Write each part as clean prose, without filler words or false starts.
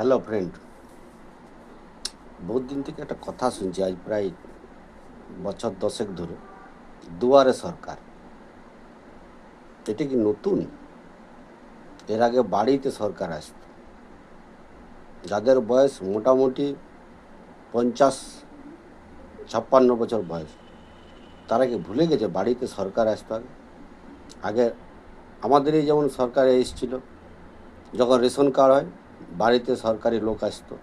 Hello friend, বহুত দিন থেকে একটা কথা শুনছি, আজ প্রায় বছর দশেক ধরে। দুয়ারে সরকার, এটা কি নতুন? এর আগে বাড়িতে সরকার আসতো। যাদের বয়স মোটামুটি 50-56 বছর বয়স, তারা কি ভুলে গেছে বাড়িতে সরকার আসতো? আগে আগে আমাদেরই যেমন সরকার এসেছিল, যখন রেশন কার্ড হয় বাড়িতে সরকারি লোক আসতো,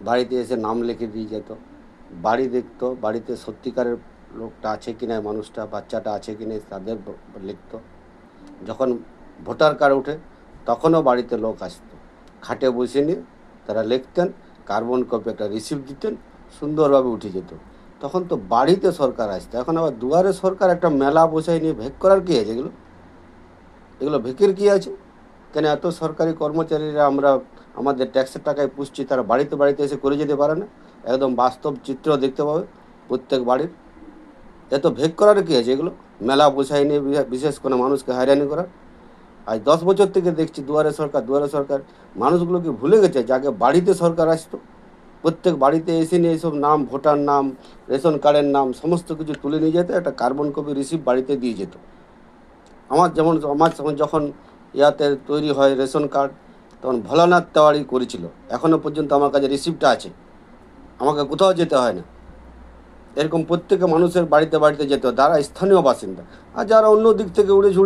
বাড়িতে এসে নাম লিখে দিয়ে যেত, বাড়ি দেখতো, বাড়িতে সত্যিকারের লোকটা আছে কিনা, মানুষটা বাচ্চাটা আছে কিনা তাদের লিখতো। যখন ভোটার কার্ড ওঠে তখনও বাড়িতে লোক আসতো, খাটে বসে নিয়ে তারা লিখতেন, কার্বন কপি একটা রিসিপ্ট দিতেন, সুন্দরভাবে উঠে যেত। তখন তো বাড়িতে সরকার আসতো। এখন আবার দুয়ারে সরকার, একটা মেলা বসাই নিয়ে ভেগ করার কী আছে? এগুলো ভেকের কী আছে? কেন এত সরকারি কর্মচারীরা আমরা আমাদের ট্যাক্সের টাকায় পুষছি, তারা বাড়িতে বাড়িতে এসে করে যেতে পারে না? একদম বাস্তব চিত্র দেখতে পাবে প্রত্যেক বাড়ির। এত ভেগ করার কী আছে? এগুলো মেলা বসাই নিয়ে বিশেষ করে মানুষকে হয়রানি করার। আজ 10 বছর থেকে দেখছি দুয়ারে সরকার দুয়ারে সরকার। মানুষগুলো কি ভুলে গেছে যে আগে বাড়িতে সরকার আসতো? প্রত্যেক বাড়িতে এসে নিয়ে এইসব নাম, ভোটার নাম, রেশন কার্ডের নাম সমস্ত কিছু তুলে নিয়ে যেত, একটা কার্বন কপি রিসিপ্ট বাড়িতে দিয়ে যেত। আমার যখন ইয়াতে তৈরি হয় রেশন কার্ড, তখন ভোলানাথ তেওয়ারি করেছিল। এখনও পর্যন্ত আমার কাছে রিসিপ্টটা আছে, আমাকে কোথাও যেতে হয় না। এরকম প্রত্যেকে মানুষের বাড়িতে বাড়িতে যেত, যারা স্থানীয় বাসিন্দা। আর যারা অন্য দিক থেকে উড়ে ঝুড়ে